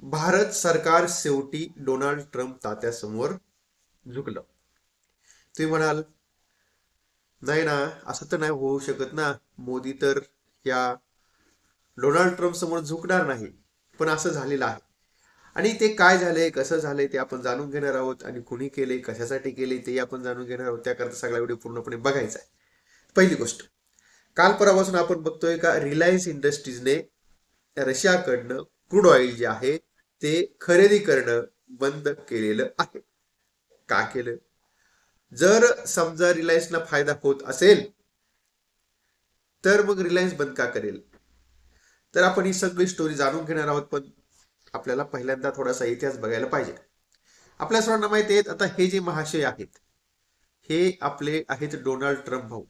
भारत सरकार शेवटी Donald Trump तात्यासमोर झुकलं. तुम्ही म्हणाल, नाही ना, असं तर नाही होऊ शकत ना. मोदी तर या डोनाल्ड ट्रम्प समोर झुकणार नाही. पण असं झालेलं आहे. आणि ते काय झालंय, कसं झालंय ते आपण जाणून घेणार आहोत. आणि कुणी केले, कशासाठी केले ते आपण जाणून घेणार आहोत. त्याकरता सगळा व्हिडिओ पूर्णपणे बघायचा आहे. पहिली गोष्ट, काल परवापासून आपण बघतोय का रिलायन्स इंडस्ट्रीजने रशियाकडनं क्रूड ऑइल जे आहे ते खरेदी करणं बंद केलेलं आहे. का केलं? जर समजा रिलायन्सला फायदा होत असेल तर मग रिलायन्स बंद का करेल? तर आपण ही सगळी स्टोरी जाणून घेणार आहोत. पण आपल्याला पहिल्यांदा थोडासा इतिहास बघायला पाहिजे. आपल्या सर्वांना माहिती आहे, आता हे जे महाशय आहेत हे आपले आहेत डोनाल्ड ट्रम्प भाऊ.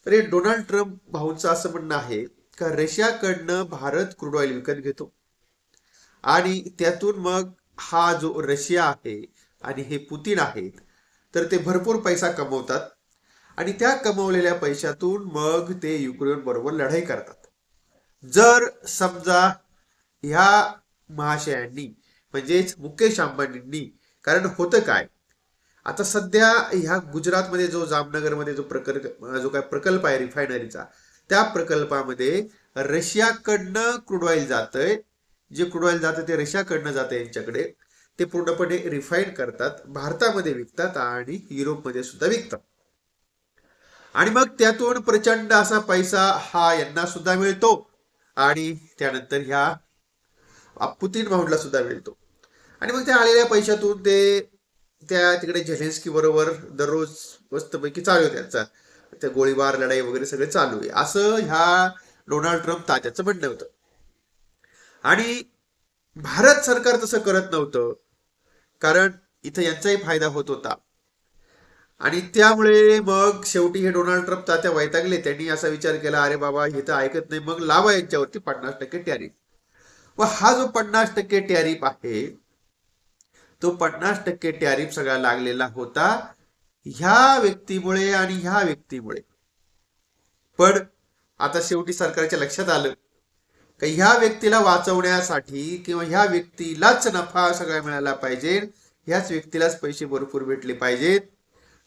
तर हे डोनाल्ड ट्रम्प भाऊंचं असं म्हणणं आहे का रशियाकडनं भारत क्रूड ऑइल विकत घेतो आणि त्यातून मग हा जो रशिया आहे आणि हे पुतीन आहेत तर ते भरपूर पैसा कमवतात आणि त्या कमवलेल्या पैशातून मग ते युक्रेन बरोबर लढाई करतात. जर समजा ह्या महाशयांनी म्हणजेच मुकेश अंबानींनी, कारण होतं काय, आता सध्या ह्या गुजरातमध्ये जो जामनगरमध्ये जो काय प्रकल्प आहे रिफायनरीचा, त्या प्रकल्पामध्ये रशियाकडनं क्रूड ऑइल जातंय. जे क्रूड ऑइल जातं ते रशियाकडनं जातं यांच्याकडे. ते पूर्णपणे रिफाईन करतात, भारतामध्ये विकतात आणि युरोपमध्ये सुद्धा विकतात. आणि मग त्यातून प्रचंड असा पैसा हा यांना सुद्धा मिळतो आणि त्यानंतर ह्या पुतीन भाऊंडला सुद्धा मिळतो. आणि मग त्या आलेल्या पैशातून ते त्या तिकडे झेलेन्स्की बरोबर दररोज मस्तपैकी चालू आहे त्यांचा, त्या गोळीबार लढाई वगैरे सगळे चालू आहे, असं ह्या डोनाल्ड ट्रम्प तात्याचं म्हणणं होतं. आणि भारत सरकार तसं करत नव्हतं, कारण इथं यांचाही फायदा होत होता. आणि त्यामुळे मग शेवटी हे डोनाल्ड ट्रम्प तात्या वैतागले. त्यांनी असा विचार केला, अरे बाबा हे तर ऐकत नाही, मग लावा यांच्यावरती 50% टॅरिफ. व हा जो 50% टॅरिफ आहे तो 50% टॅरिफ सगळा लागलेला होता ह्या व्यक्तीमुळे आणि ह्या व्यक्तीमुळे. पण आता शेवटी सरकारच्या लक्षात आलं का ह्या व्यक्तीला वाचवण्यासाठी किंवा ह्या व्यक्तीलाच नफा सगळा मिळाला पाहिजे, ह्याच व्यक्तीलाच पैसे भरपूर भेटले पाहिजेत.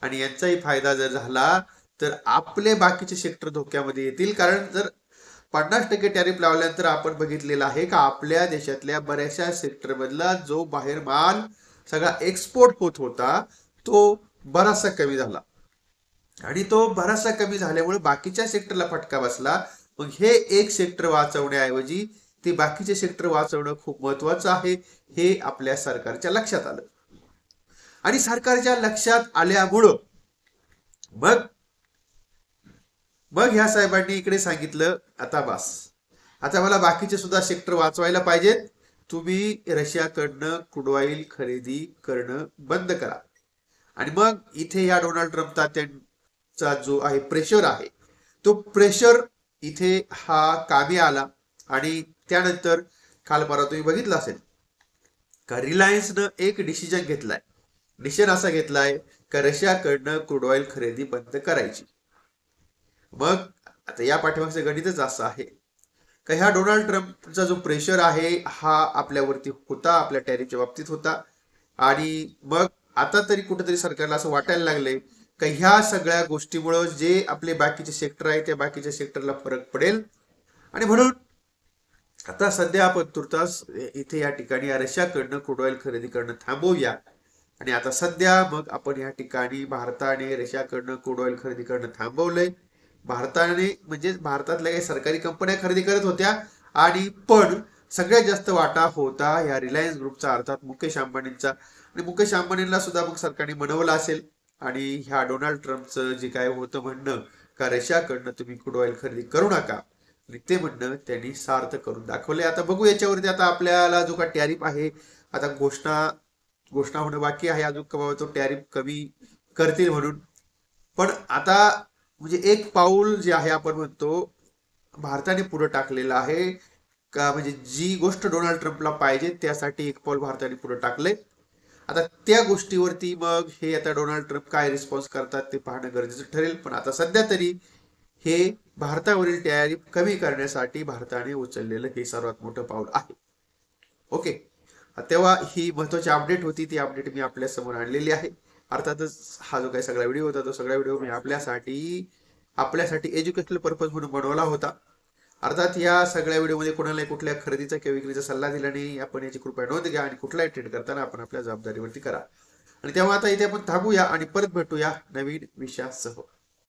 आणि यांचाही फायदा जर झाला तर आपले बाकीचे सेक्टर धोक्यामध्ये येतील. कारण जर 50% टॅरिफ लावल्यानंतर आपण बघितलेलं आहे का आपल्या देशातल्या बऱ्याचशा सेक्टर मधला जो बाहेर माल सगळा एक्सपोर्ट होत होता तो बराचसा कमी झाला. आणि तो बराचसा कमी झाल्यामुळे बाकीच्या सेक्टरला फटका बसला. मग हे एक सेक्टर वाचवण्याऐवजी ते बाकीचे सेक्टर वाचवणं खूप महत्वाचं आहे, हे आपल्या सरकारच्या लक्षात आलं. आणि सरकारच्या लक्षात आल्यामुळं मग मग ह्या साहेबांनी इकडे सांगितलं, आता बस, आता मला बाकीचे सुद्धा सेक्टर वाचवायला पाहिजेत, तुम्ही रशियाकडनं क्रूड ऑइल खरेदी करणं बंद करा. आणि मग इथे या डोनाल्ड ट्रम्प तात्यांचा जो आहे प्रेशर आहे तो प्रेशर इथे हा कामी आला. आणि त्यानंतर काल परवा तुम्ही बघितलं असेल का रिलायन्सनं एक डिसिजन घेतलाय. डिसिजन असा घेतलाय का रशियाकडनं क्रूड ऑइल खरेदी बंद करायची. मग आता या पाठीमागचं गणितच असं आहे का ह्या डोनाल्ड ट्रम्पचा जो प्रेशर आहे हा आपल्यावरती होता, आपल्या टॅरिफच्या बाबतीत होता. आणि मग आता तरी कुठेतरी सरकारला असं वाटायला लागलंय का ह्या सगळ्या गोष्टीमुळे जे आपले बाकीचे सेक्टर आहे त्या बाकीच्या सेक्टरला फरक पडेल. आणि म्हणून आता सध्या आपण तुर्तास इथे या ठिकाणी या रशियाकडनं क्रूड ऑइल खरेदी करणं थांबवूया. आणि आता सध्या मग आपण या ठिकाणी भारताने रशियाकडनं क्रूड ऑइल खरेदी करणं थांबवलंय. भारताने म्हणजे भारतातल्या काही सरकारी कंपन्या खरेदी करत होत्या आणि पण सगळ्यात जास्त वाटा होता या रिलायन्स ग्रुपचा, अर्थात मुकेश अंबानींचा. आणि मुकेश अंबानींना सुद्धा मग सरकारने मनवलं असेल आणि ह्या डोनाल्ड ट्रम्पचं जे काय होतं म्हणणं का रशियाकडनं तुम्ही क्रूड ऑइल खरेदी करू नका, आणि ते म्हणणं त्यांनी सार्थ करून दाखवले. आता बघू याच्यावरती आता आपल्याला जो का टॅरिफ आहे, आता घोषणा होणं बाकी आहे अजून, तो टॅरिफ कमी करतील म्हणून. पण आता म्हणजे एक पाऊल जे आहे आपण म्हणतो भारताने पुढे टाकलेलं आहे का, म्हणजे जी गोष्ट डोनाल्ड ट्रम्पला पाहिजे त्यासाठी एक पाऊल भारताने पुढे टाकलंय. आता त्या गोष्टीवरती मग हे आता डोनाल्ड ट्रम्प काय रिस्पॉन्स करतात ते पाहणं गरजेचं ठरेल. पण आता सध्या तरी हे भारतावरील टॅरिफ कमी करण्यासाठी भारताने उचललेलं हे सर्वात मोठं पाऊल आहे. ओके, तेव्हा ही महत्वाची अपडेट होती, ती अपडेट मी आपल्या समोर आणलेली आहे. अर्थातच हा जो काही सगळा व्हिडिओ होता तो सगळा व्हिडिओ मी आपल्यासाठी एज्युकेशनल पर्पज म्हणून बनवला होता. अर्थात या सगळ्या व्हिडिओमध्ये कोणालाही कुठल्या खरेदीचा किंवा विक्रीचा सल्ला दिला नाही. आपण याची कृपया नोंद घ्या आणि कुठलाही ट्रेड करताना आपण आपल्या जबाबदारीवरती करा. आणि तेव्हा आता इथे आपण थांबूया आणि परत भेटूया नवीन विषयासह.